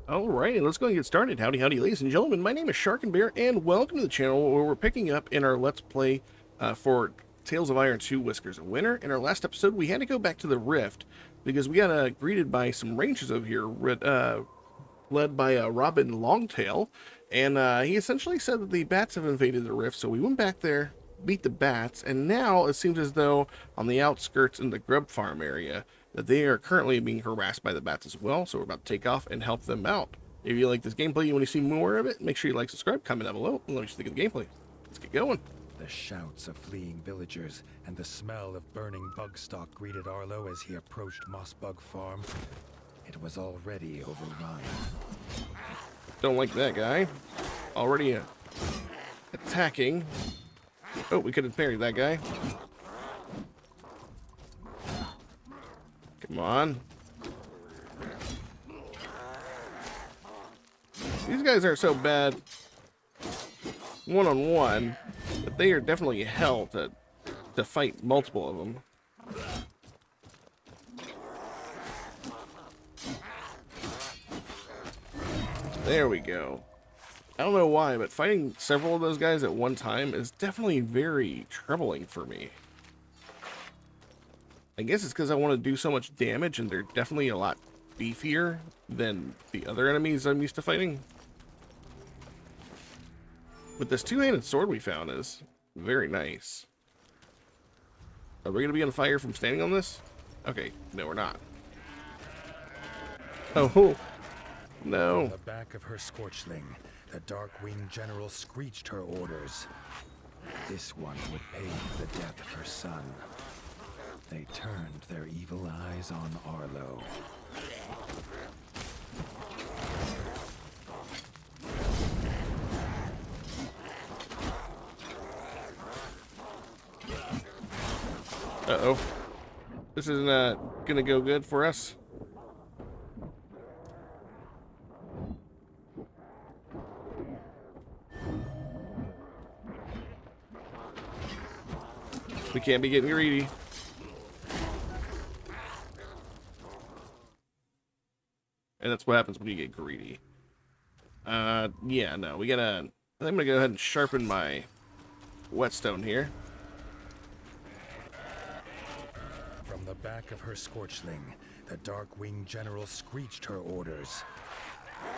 Alright, let's go and get started. Howdy, howdy, ladies and gentlemen. My name is Sharkinbear, and welcome to the channel where we're picking up in our Let's Play for Tales of Iron 2 Whiskers of Winter. In our last episode, we had to go back to the Rift because we got greeted by some rangers over here, led by Robin Longtail, and he essentially said that the bats have invaded the Rift, so we went back there, beat the bats, and now it seems as though on the outskirts in the grub farm area, that they are currently being harassed by the bats as well, so we're about to take off and help them out. If you like this gameplay, you want to see more of it, make sure you like, subscribe, comment down below, and let me just think of the gameplay. Let's get going. The shouts of fleeing villagers and the smell of burning bug stock greeted Arlo as he approached Mossbug Farm. It was already overrun. Don't like that guy. Already attacking. Oh, we could have parried that guy. Come on. These guys aren't so bad one-on-one, but they are definitely hell to fight multiple of them. There we go. I don't know why, but fighting several of those guys at one time is definitely very troubling for me. I guess it's because I want to do so much damage, and they're definitely a lot beefier than the other enemies I'm used to fighting. But this two-handed sword we found is very nice. Are we going to be on fire from standing on this? Okay, no, we're not. Oh, no. On the back of her scorchling, the Darkwing General screeched her orders. This one would pay for the death of her son. They turned their evil eyes on Arlo. Uh-oh. This isn't gonna go good for us. We can't be getting greedy. And that's what happens when you get greedy. Yeah, no, we gotta... I'm gonna go ahead and sharpen my whetstone here. From the back of her scorchling, the Darkwing General screeched her orders.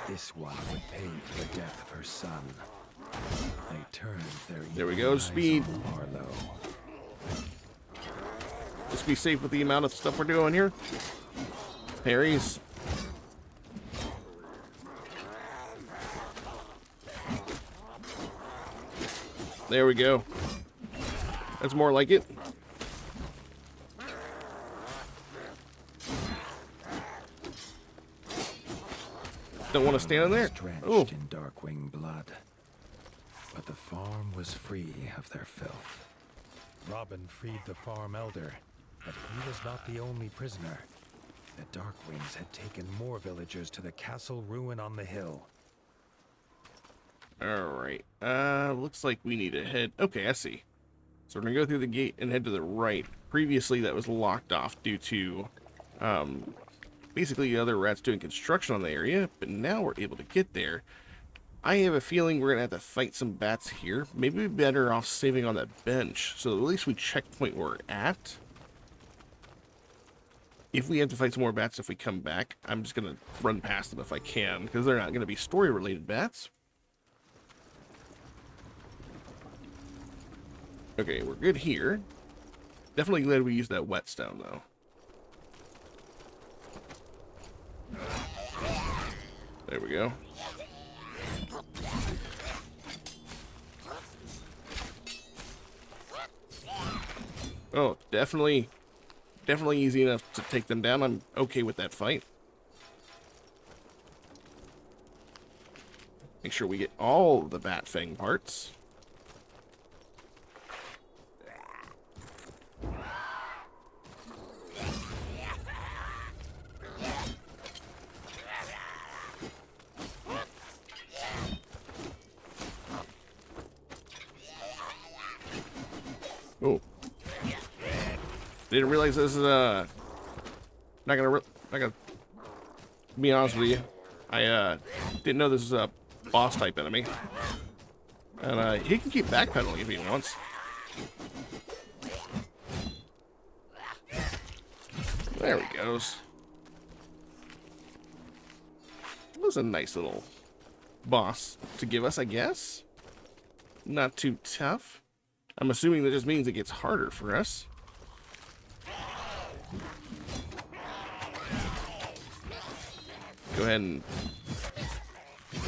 This one would pay for the death of her son. They turned their There we evil go, eyes speed. on Arlo. Just be safe with the amount of stuff we're doing here. Parries. There we go. That's more like it. Don't want to stand in there. Drenched in Darkwing blood. But the farm was free of their filth. Robin freed the farm elder, but he was not the only prisoner. The Darkwings had taken more villagers to the castle ruin on the hill. Alright. Looks like we need to head... Okay, I see. So we're going to go through the gate and head to the right. Previously, that was locked off due to, basically the other rats doing construction on the area, but now we're able to get there. I have a feeling we're going to have to fight some bats here. Maybe we'd be better off saving on that bench, so at least we checkpoint where we're at. If we have to fight some more bats if we come back, I'm just going to run past them if I can, because they're not going to be story-related bats. Okay, we're good here. Definitely glad we used that whetstone, though. There we go. Oh, definitely easy enough to take them down. I'm okay with that fight. Make sure we get all the bat fang parts. Oh. Didn't realize this is not gonna be honest with you. I didn't know this was a boss type enemy. And he can keep backpedaling if he wants. There he goes. That was a nice little boss to give us, I guess. Not too tough. I'm assuming that just means it gets harder for us. Go ahead and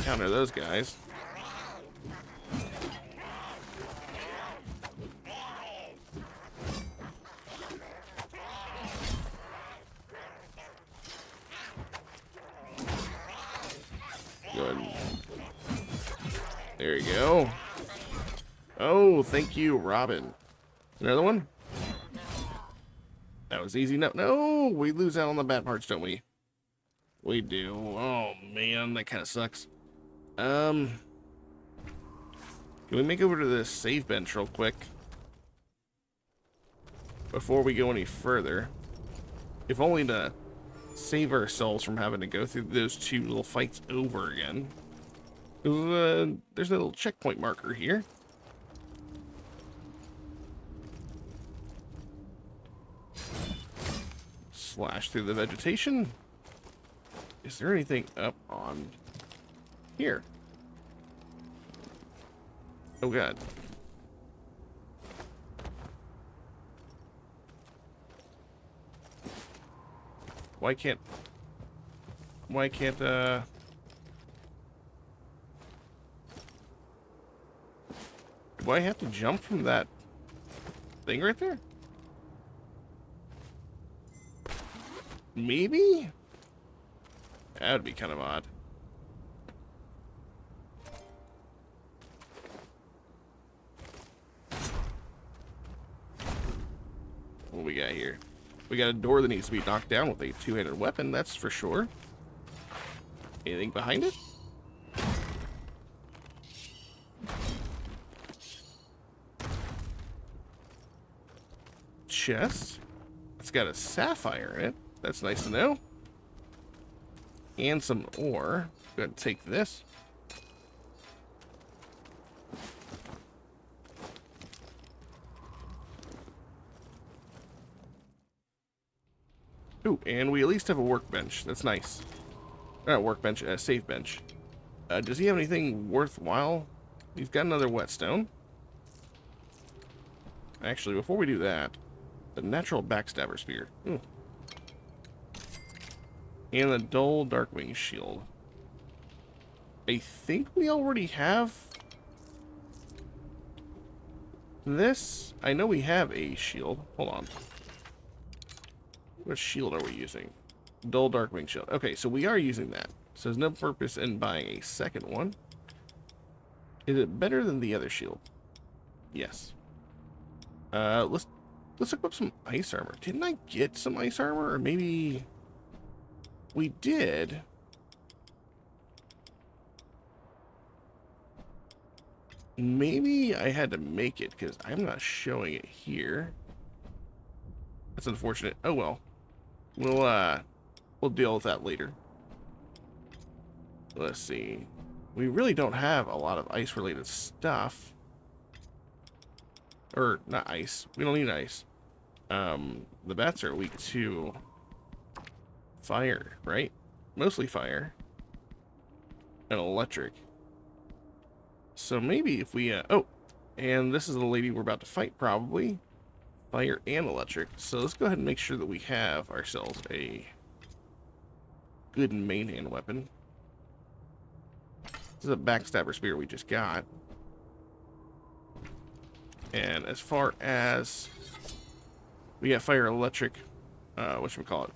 counter those guys. Good. There you go. Oh, thank you, Robin. Another one? That was easy. No, no, we lose out on the bad parts, don't we? We do. Oh, man, that kind of sucks. Can we make over to the save bench real quick? Before we go any further. If only to save ourselves from having to go through those two little fights over again. There's a little checkpoint marker here. Slash through the vegetation. Is there anything up on here? Oh god. Why can't do I have to jump from that thing right there? Maybe? That would be kind of odd. What do we got here? We got a door that needs to be knocked down with a two-handed weapon, that's for sure. Anything behind it? Chest. It's got a sapphire in it. That's nice to know. And some ore. Go ahead and take this. Ooh, and we at least have a workbench. That's nice. Not workbench, a save bench. Does he have anything worthwhile? He's got another whetstone. Actually, before we do that, the natural backstabber spear. Ooh. And the dull darkwing shield. I think we already have this. I know we have a shield. Hold on. What shield are we using? Dull darkwing shield. Okay, so we are using that. So there's no purpose in buying a second one. Is it better than the other shield? Yes. Let's equip some ice armor. Didn't I get some ice armor? Or maybe we did. Maybe I had to make it because I'm not showing it here. That's unfortunate. Oh well. We'll deal with that later. Let's see. We really don't have a lot of ice related stuff. Or not ice. We don't need ice. The bats are weak to fire, right? Mostly fire. And electric. So maybe if we oh, and this is the lady we're about to fight probably. Fire and electric. So let's go ahead and make sure that we have ourselves a good main hand weapon. This is a backstabber spear we just got. And as far as we got fire electric, whatchamacallit,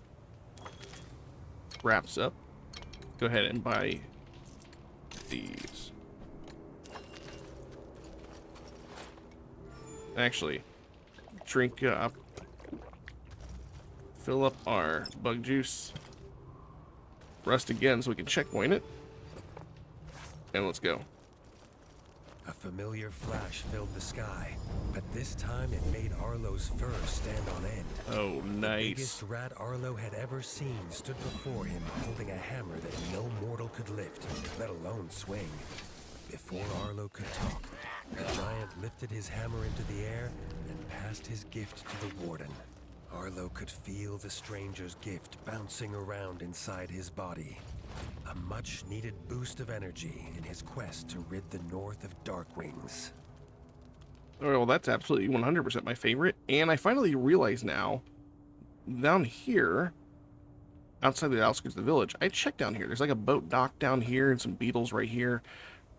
wraps up, go ahead and buy these. Actually, drink up, fill up our bug juice, rest again so we can checkpoint it, and let's go. A familiar flash filled the sky, but this time it made Arlo's fur stand on end. Oh, The nice. biggest rat Arlo had ever seen stood before him, holding a hammer that no mortal could lift, let alone swing. Before Arlo could talk, the giant lifted his hammer into the air and passed his gift to the Warden. Arlo could feel the stranger's gift bouncing around inside his body. A much-needed boost of energy in his quest to rid the North of Darkwings. Oh, well, that's absolutely 100% my favorite. And I finally realize now, down here, outside the outskirts of the village, I checked down here. There's like a boat dock down here and some beetles right here.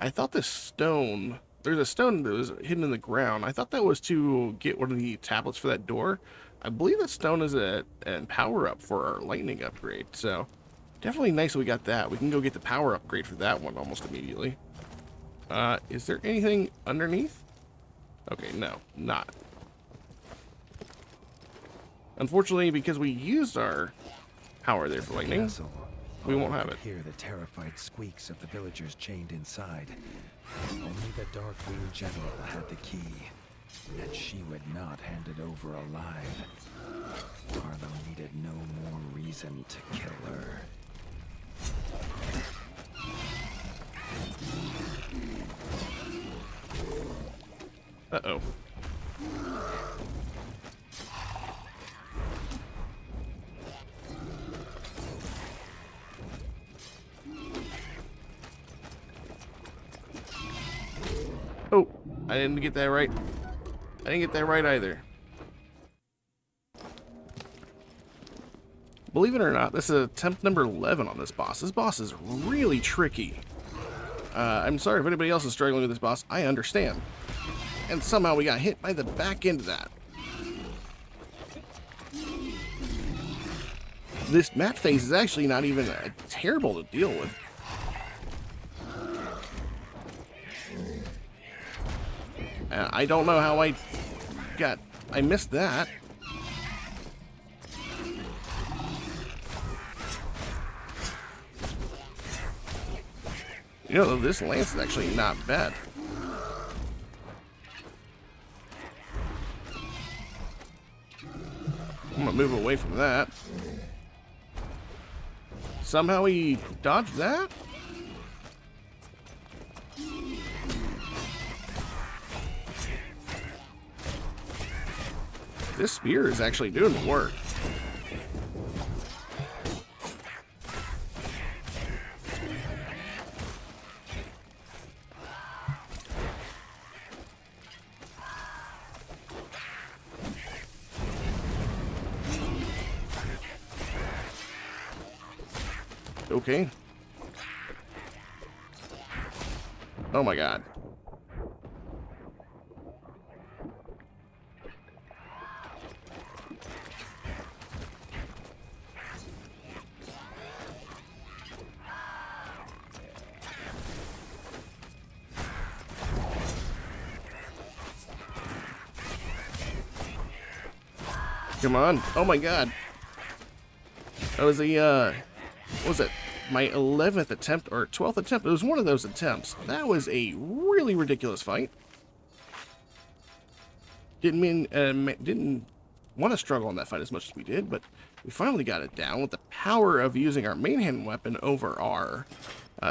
I thought this stone, there's a stone that was hidden in the ground. I thought that was to get one of the tablets for that door. I believe that stone is a power up for our lightning upgrade. So definitely nice that we got that. We can go get the power upgrade for that one almost immediately. Is there anything underneath? Okay, no, not. Unfortunately, because we used our power there for lightning, we won't have it. Hear the terrified squeaks of the villagers chained inside. Only the Darkwing General had the key, and she would not hand it over alive. Arlo needed no more reason to kill her. Uh-oh. Oh, I didn't get that right. I didn't get that right either. Believe it or not, this is attempt number 11 on this boss. This boss is really tricky. I'm sorry if anybody else is struggling with this boss. I understand. And somehow we got hit by the back end of that. This map phase is actually not even terrible to deal with. I don't know how I missed that. You know, this lance is actually not bad. I'm gonna move away from that. Somehow he dodged that? This spear is actually doing the work. Okay. Oh my god. Come on. Oh my god. That was a, what was it? My 11th attempt, or 12th attempt. It was one of those attempts. That was a really ridiculous fight. Didn't want to struggle on that fight as much as we did, but we finally got it down with the power of using our main hand weapon over our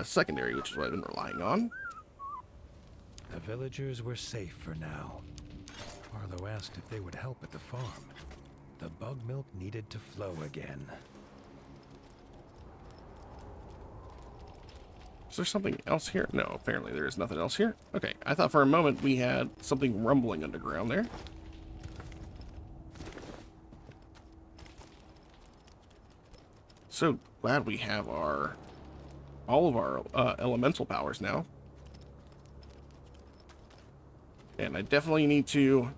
secondary, which is what I've been relying on. The villagers were safe for now. Arlo asked if they would help at the farm. The bug milk needed to flow again. Is there something else here? No, apparently there is nothing else here. Okay, I thought for a moment we had something rumbling underground there. So glad we have all of our elemental powers now. And I definitely need to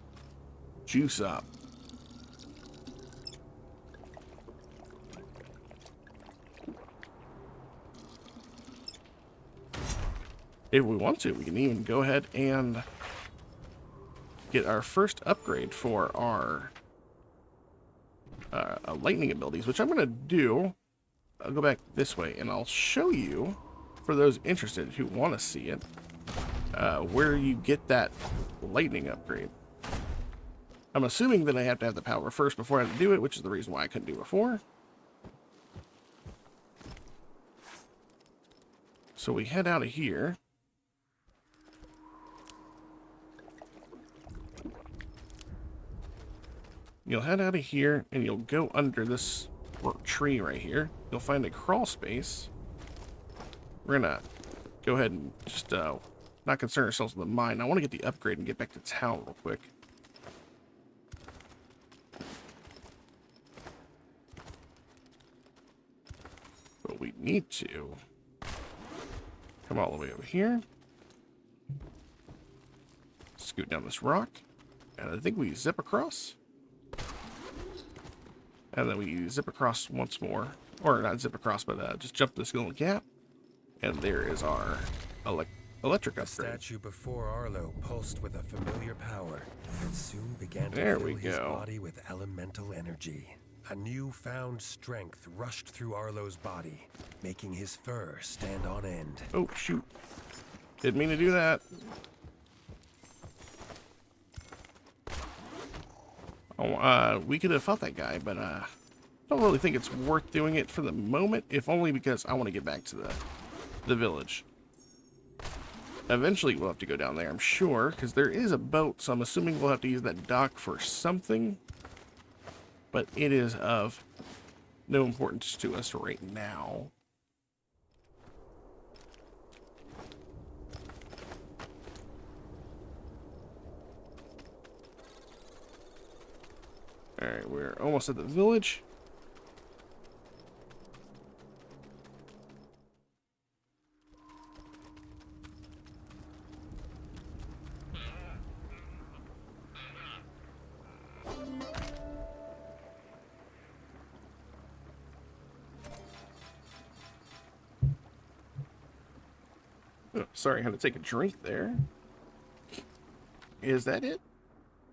juice up. If we want to, we can even go ahead and get our first upgrade for our lightning abilities, which I'm going to do. I'll go back this way, and I'll show you, for those interested who want to see it. where you get that lightning upgrade. I'm assuming that I have to have the power first before I do it, which is the reason why I couldn't do it before. So we head out of here. You'll head out of here, and you'll go under this tree right here. You'll find a crawl space. We're gonna go ahead and just not concern ourselves with the mine. I want to get the upgrade and get back to town real quick. But we need to come all the way over here. Scoot down this rock. And I think we zip across. And then we zip across once more. Or not zip across, but just jump this little gap. And there is our electric upgrade. The statue before Arlo pulsed with a familiar power and soon began to fill his body with elemental energy. A newfound strength rushed through Arlo's body, making his fur stand on end. Oh, shoot. Didn't mean to do that. Oh, we could have fought that guy, but I don't really think it's worth doing it for the moment, if only because I want to get back to the village. Eventually we'll have to go down there, I'm sure, because there is a boat, so I'm assuming we'll have to use that dock for something. But it is of no importance to us right now. Alright, we're almost at the village. Oh, sorry, I had to take a drink there. Is that it?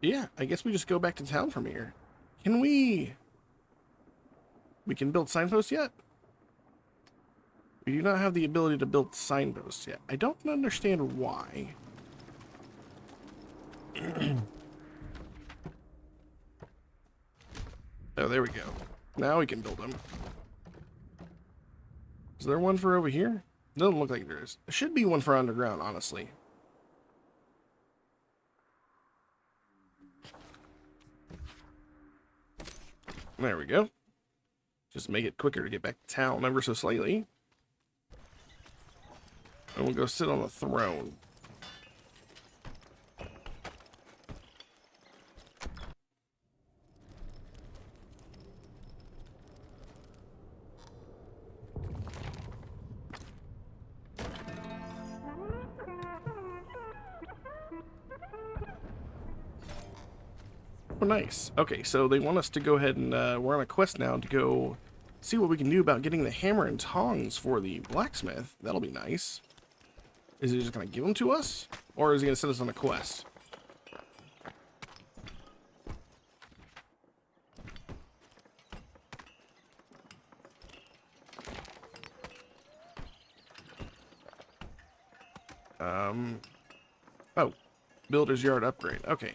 Yeah, I guess we just go back to town from here. Can we can build signposts yet? We do not have the ability to build signposts yet. I don't understand why. Oh, there we go. Now we can build them. Is there one for over here? Doesn't look like there is. There should be one for underground, honestly. There we go. Just make it quicker to get back to town ever so slightly. And we'll go sit on the throne. Oh, nice. Okay, so they want us to go ahead and we're on a quest now to go see what we can do about getting the hammer and tongs for the blacksmith. That'll be nice. Is he just going to give them to us? Or is he going to send us on a quest? Oh, builder's yard upgrade. Okay.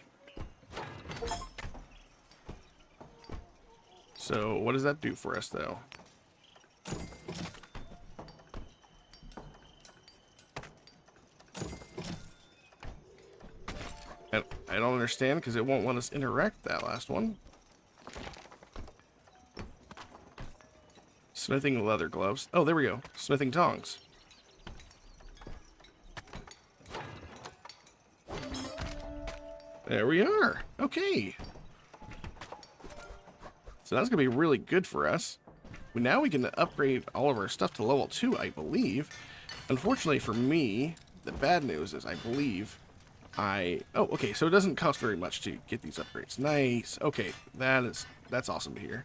So, what does that do for us, though? I don't understand, because it won't let us interact that last one. Smithing leather gloves. Oh, there we go. Smithing tongs. There we are. Okay. So that's going to be really good for us. Now we can upgrade all of our stuff to level 2, I believe. Unfortunately for me, the bad news is I believe oh, okay, so it doesn't cost very much to get these upgrades. Nice. Okay, that's awesome to hear.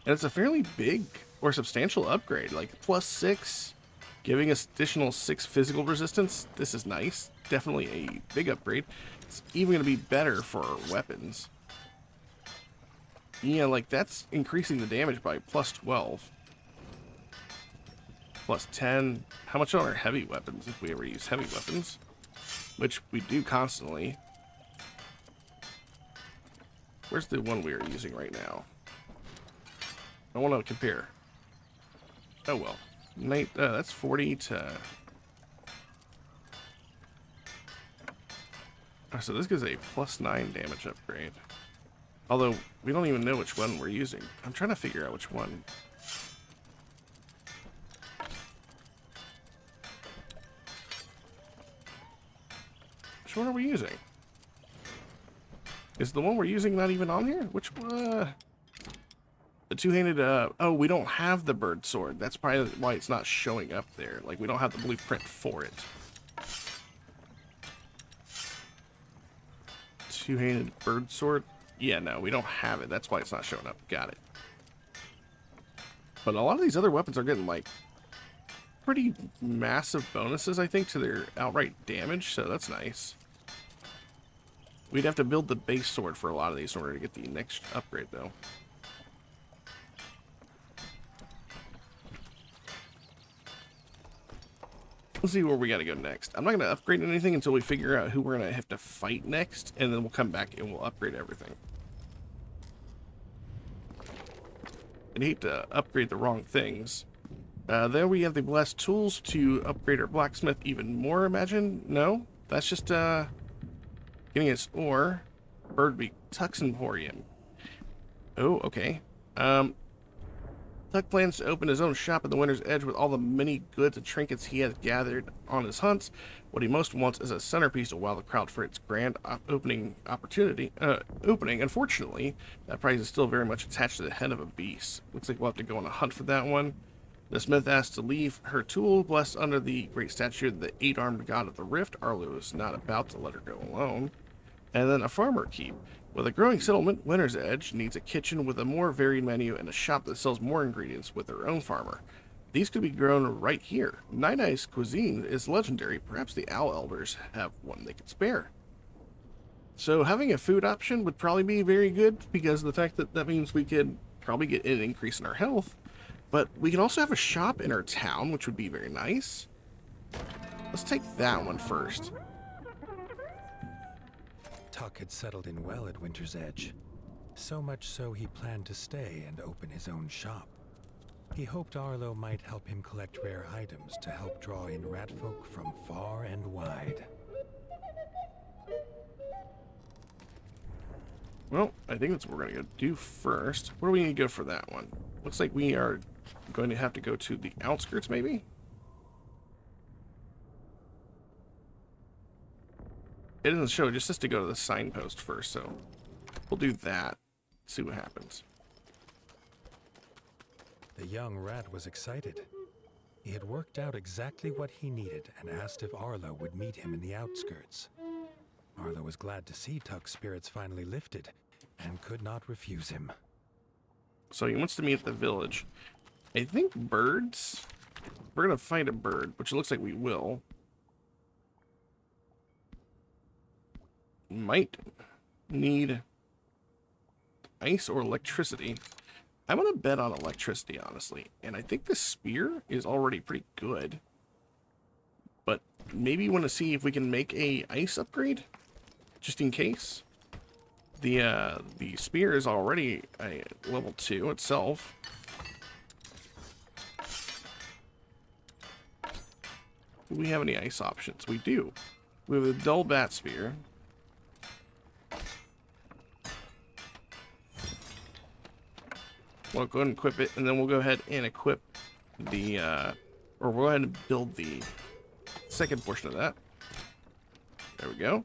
And it's a fairly big or substantial upgrade, like +6, giving us additional 6 physical resistance. This is nice. Definitely a big upgrade. It's even going to be better for our weapons. Yeah, like that's increasing the damage by +12. Plus 10. How much on our heavy weapons if we ever use heavy weapons? Which we do constantly. Where's the one we are using right now? I want to compare. Oh well. That's 40 to... Oh, so this gives a plus 9 damage upgrade. Although, we don't even know which one we're using. I'm trying to figure out which one. Which one are we using? Is the one we're using not even on here? Which one? The two-handed, oh, we don't have the bird sword. That's probably why it's not showing up there. Like, we don't have the blueprint for it. Two-handed bird sword? Yeah, no, we don't have it. That's why it's not showing up. Got it. But a lot of these other weapons are getting, like, pretty massive bonuses, I think, to their outright damage, so that's nice. We'd have to build the base sword for a lot of these in order to get the next upgrade, though. Let's see where we gotta go next. I'm not gonna upgrade anything until we figure out who we're gonna have to fight next, and then we'll come back and we'll upgrade everything. I'd hate to upgrade the wrong things. Then we have the blessed tools to upgrade our blacksmith even more, imagine? No? That's just, getting us ore. Birdbeak Tuck's Emporium. Oh, okay. Tuck plans to open his own shop at the Winter's Edge with all the many goods and trinkets he has gathered on his hunts. What he most wants is a centerpiece to wow the crowd for its grand opening. Unfortunately, that prize is still very much attached to the head of a beast. Looks like we'll have to go on a hunt for that one. The smith asked to leave her tool, blessed under the great statue of the 8-armed god of the rift. Arlo is not about to let her go alone. And then a farmer keep. With a growing settlement, Winter's Edge needs a kitchen with a more varied menu and a shop that sells more ingredients with their own farmer. These could be grown right here. Night Eye's cuisine is legendary. Perhaps the Owl Elders have one they could spare. So having a food option would probably be very good because of the fact that that means we could probably get an increase in our health. But we can also have a shop in our town, which would be very nice. Let's take that one first. Tuck had settled in well at Winter's Edge. So much so he planned to stay and open his own shop. He hoped Arlo might help him collect rare items to help draw in ratfolk from far and wide. Well, I think that's what we're going to go do first. Where do we need to go for that one? Looks like we are going to have to go to the outskirts, maybe? It doesn't show, it just says to go to the signpost first, so we'll do that. See what happens. The young rat was excited. He had worked out exactly what he needed and asked if Arlo would meet him in the outskirts. Arlo was glad to see Tuck's spirits finally lifted and could not refuse him. So he wants to meet at the village. I think birds. We're going to find a bird, which it looks like we will. Might need ice or electricity. I'm going to bet on electricity, honestly. And I think the spear is already pretty good. But maybe want to see if we can make a ice upgrade, just in case. The spear is already a level 2 itself. Do we have any ice options? We do. We have a dull bat spear. We'll go ahead and equip it, and then we'll go ahead and equip the, or we'll go ahead and build the second portion of that. There we go.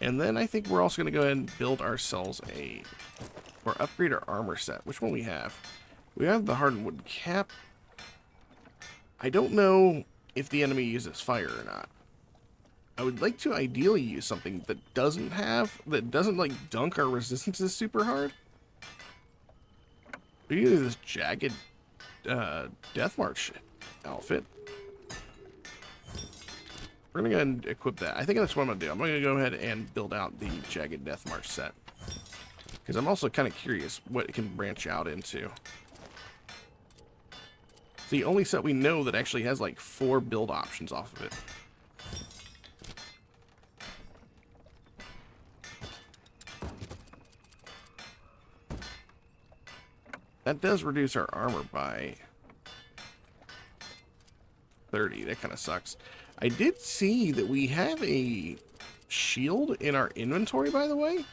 And then I think we're also going to go ahead and build ourselves or upgrade our armor set. Which one we have? We have the hardwood cap. I don't know if the enemy uses fire or not. I would like to ideally use something that doesn't like dunk our resistances super hard. We can do this jagged Death March outfit. We're going to go ahead and equip that. I think that's what I'm going to do. I'm going to go ahead and build out the Jagged Death March set. Because I'm also kind of curious what it can branch out into. It's the only set we know that actually has like 4 build options off of it. That does reduce our armor by 30. That kind of sucks. I did see that we have a shield in our inventory, by the way.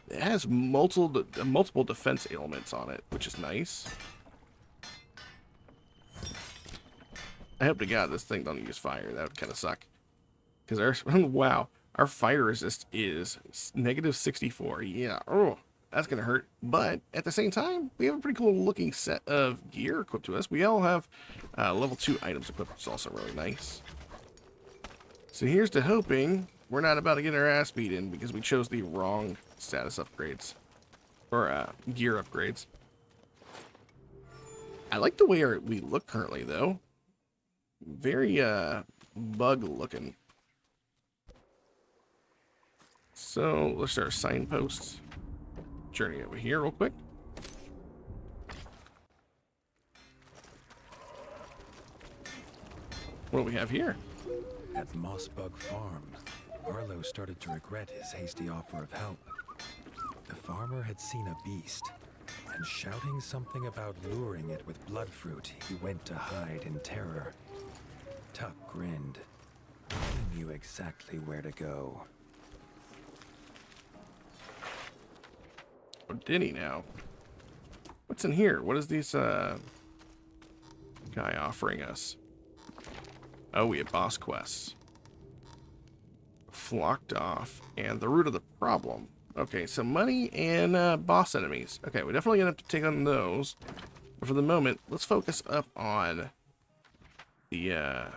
It has multiple defense elements on it, which is nice. I hope to God this thing don't use fire. That would kind of suck. Because our wow, our fire resist is -64. Yeah, oh, that's gonna hurt. But at the same time, we have a pretty cool looking set of gear equipped to us. We all have level 2 items equipped, which is also really nice. So here's to hoping we're not about to get our ass beat in because we chose the wrong status upgrades or gear upgrades. I like the way we look currently, though. Very bug looking. So let's start signposts. Journey over here real quick. What do we have here? At Mossbug Farm, Arlo started to regret his hasty offer of help. The farmer had seen a beast, and shouting something about luring it with bloodfruit, he went to hide in terror. Tuck grinned. He knew exactly where to go. Or did he now? What's in here? What is this guy offering us? Oh, we have boss quests. Flocked off. And the root of the problem. Okay, so money and boss enemies. Okay, we're definitely going to have to take on those. But for the moment, let's focus up on the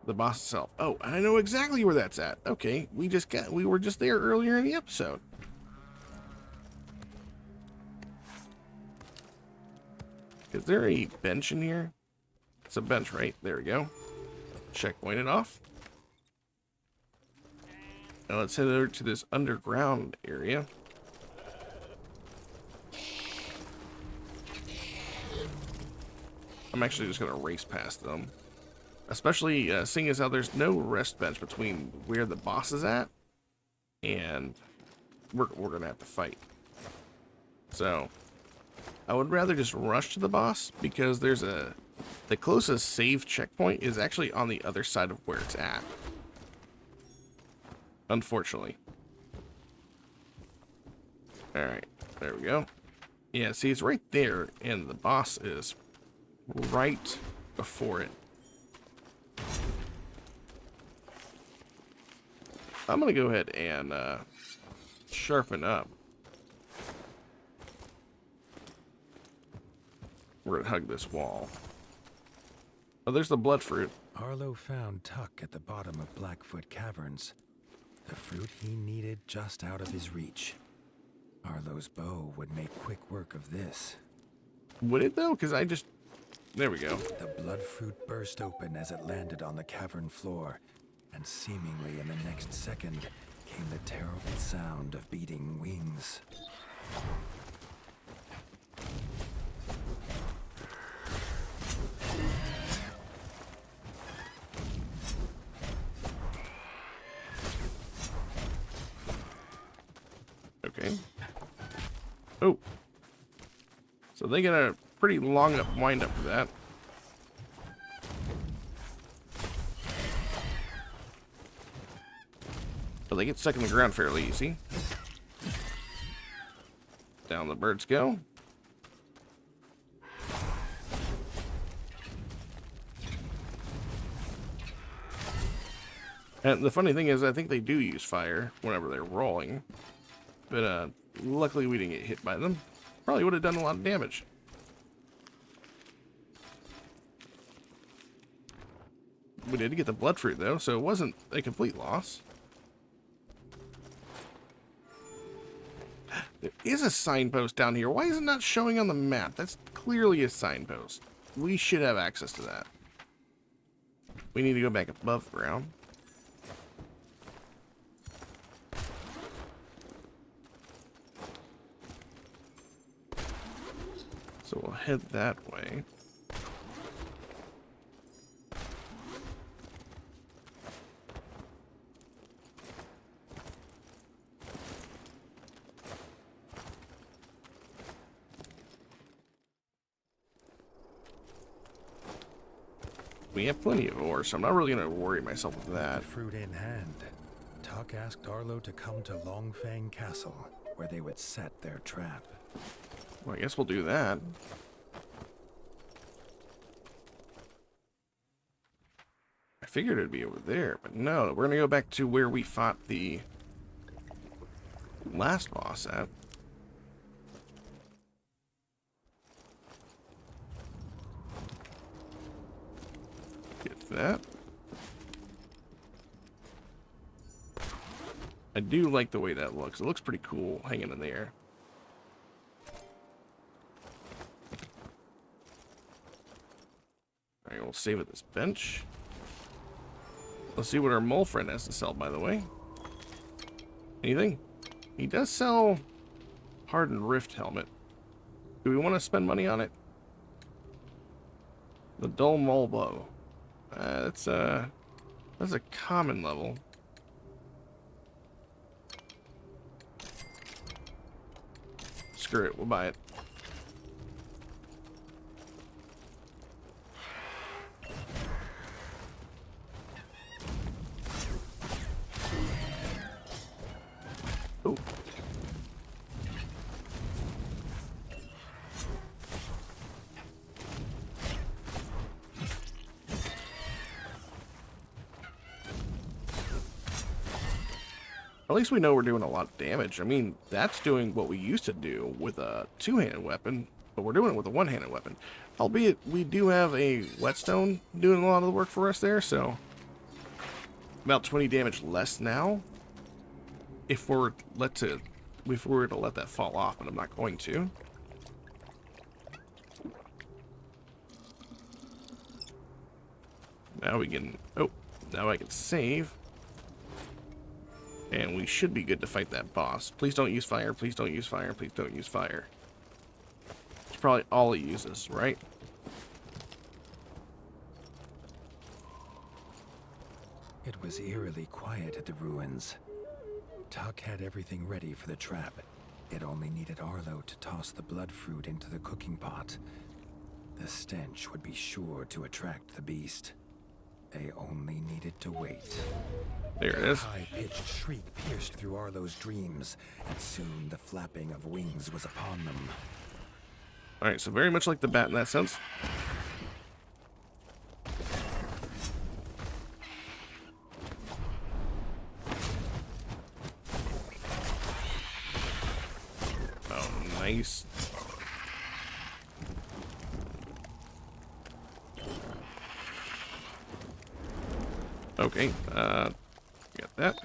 boss itself. Oh, I know exactly where that's at. Okay, we were just there earlier in the episode. Is there a bench in here? It's a bench, right? There we go. Checkpoint it off. Now let's head over to this underground area. I'm actually just going to race past them. Especially seeing as how there's no rest bench between where the boss is at and we're going to have to fight. So I would rather just rush to the boss because the closest save checkpoint is actually on the other side of where it's at. Unfortunately. Alright, there we go. Yeah, see, it's right there, and the boss is right before it. I'm going to go ahead and sharpen up. We're going to hug this wall. Oh, there's the blood fruit. Arlo found Tuck at the bottom of Blackfoot Caverns. The fruit he needed just out of his reach. Arlo's bow would make quick work of this. Would it, though? Because I just... There we go. The blood fruit burst open as it landed on the cavern floor, and seemingly in the next second came the terrible sound of beating wings. Okay. Oh. So they get a pretty long wind up for that. But they get stuck in the ground fairly easy. Down the birds go. And the funny thing is, I think they do use fire whenever they're rolling. But luckily we didn't get hit by them. Probably would have done a lot of damage. We did get the blood fruit though, so it wasn't a complete loss. There is a signpost down here. Why is it not showing on the map? That's clearly a signpost. We should have access to that. We need to go back above ground. So we'll head that way. We have plenty of ore, so I'm not really going to worry myself with that. Fruit in hand, Tuck asked Arlo to come to Longfang Castle, where they would set their trap. Well, I guess we'll do that. I figured it'd be over there, but no, we're going to go back to where we fought the last boss at. Get that. I do like the way that looks. It looks pretty cool hanging in the air. Alright, we'll save at this bench. Let's see what our mole friend has to sell, by the way. Anything? He does sell hardened rift helmet. Do we want to spend money on it? The dull mole bow. That's a common level. Screw it, we'll buy it. Oh. At least we know we're doing a lot of damage. I mean, that's doing what we used to do with a two-handed weapon, but we're doing it with a one-handed weapon. Albeit, we do have a whetstone doing a lot of the work for us there, so about 20 damage less now. If we were to let that fall off, but I'm not going to. Now we can. Oh, now I can save. And we should be good to fight that boss. Please don't use fire. Please don't use fire. Please don't use fire. It's probably all it uses, right? It was eerily quiet at the ruins. Tuck had everything ready for the trap. It only needed Arlo to toss the blood fruit into the cooking pot. The stench would be sure to attract the beast. They only needed to wait. There it is. A high-pitched shriek pierced through Arlo's dreams, and soon the flapping of wings was upon them. Alright, so very much like the bat in that sense. Oh, nice. Okay, got that.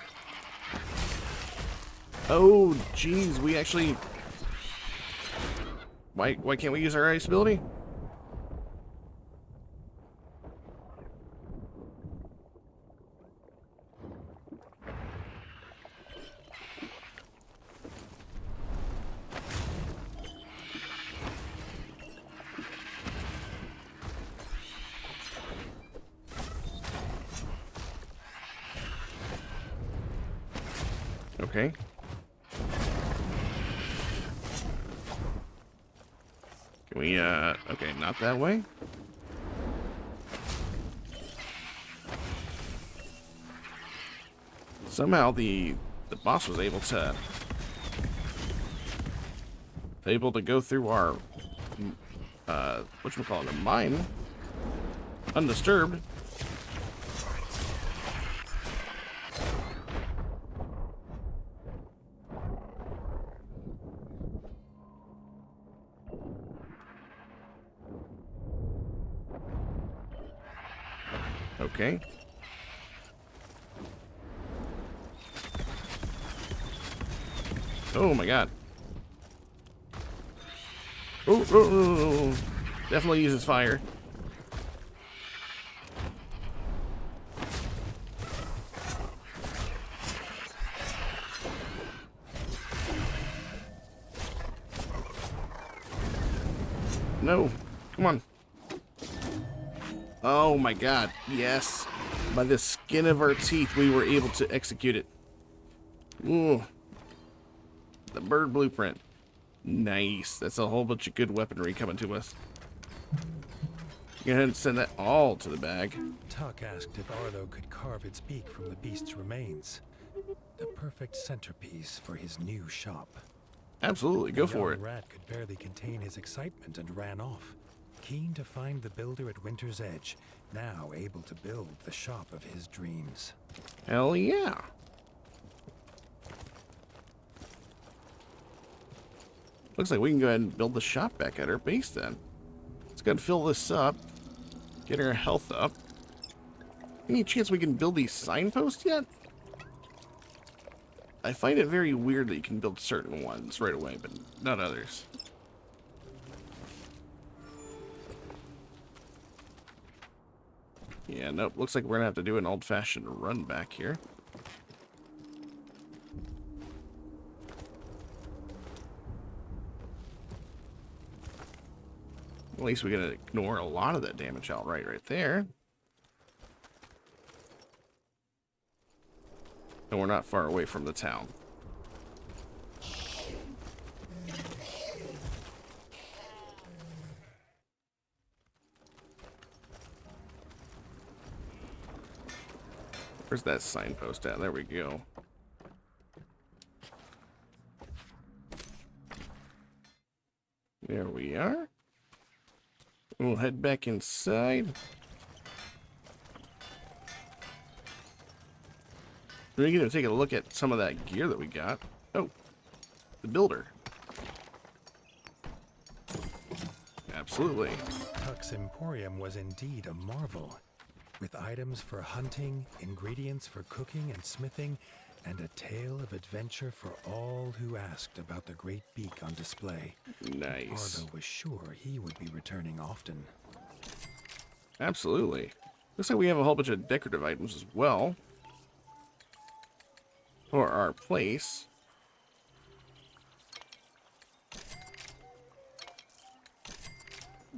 Oh, geez, we actually... Why can't we use our ice ability? Okay. Can we, okay, not that way. Somehow the boss was able to go through our, whatchamacallit, a mine undisturbed. Okay. Oh my god. Oh. Definitely uses fire. No. Come on. Oh my god, yes. By the skin of our teeth, we were able to execute it. Ooh. The bird blueprint. Nice. That's a whole bunch of good weaponry coming to us. Go ahead and send that all to the bag. Tuck asked if Arlo could carve its beak from the beast's remains. The perfect centerpiece for his new shop. Absolutely, go for it. The rat could barely contain his excitement and ran off, keen to find the builder at Winter's Edge, now able to build the shop of his dreams. Hell yeah. Looks like we can go ahead and build the shop back at our base then. Let's go ahead and fill this up. Get our health up. Any chance we can build these signposts yet? I find it very weird that you can build certain ones right away, but not others. Yeah, nope. Looks like we're going to have to do an old-fashioned run back here. At least we're going to ignore a lot of that damage outright right there. And we're not far away from the town. Where's that signpost at? There we go. There we are. We'll head back inside. We're going to take a look at some of that gear that we got. Oh, the builder. Absolutely. Tuck's emporium was indeed a marvel, with items for hunting, ingredients for cooking and smithing, and a tale of adventure for all who asked about the great beak on display. Nice. Arlo was sure he would be returning often. Absolutely. Looks like we have a whole bunch of decorative items as well for our place.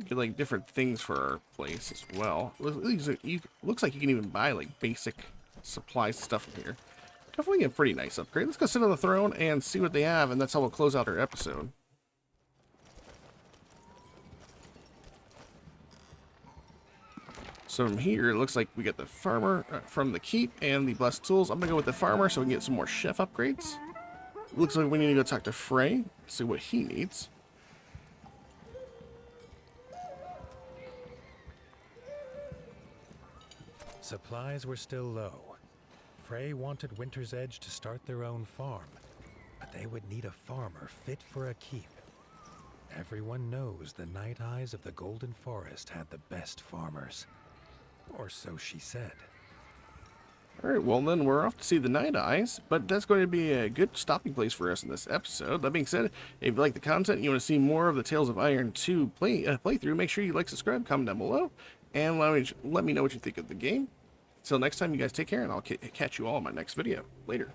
Get like different things for our place as well. Looks like you can even buy like basic supplies and stuff from here. Definitely a pretty nice upgrade. Let's go sit on the throne and see what they have, and that's how we'll close out our episode. So from here, it looks like we got the farmer from the keep and the blessed tools. I'm gonna go with the farmer so we can get some more chef upgrades. Looks like we need to go talk to Frey, see what he needs. Supplies were still low. Frey wanted Winter's Edge to start their own farm, but they would need a farmer fit for a keep. Everyone knows the Night Eyes of the Golden Forest had the best farmers. Or so she said. Alright, well then we're off to see the Night Eyes, but that's going to be a good stopping place for us in this episode. That being said, if you like the content and you want to see more of the Tales of Iron 2 playthrough, make sure you like, subscribe, comment down below, and let me know what you think of the game. Until next time, you guys take care, and I'll catch you all in my next video. Later.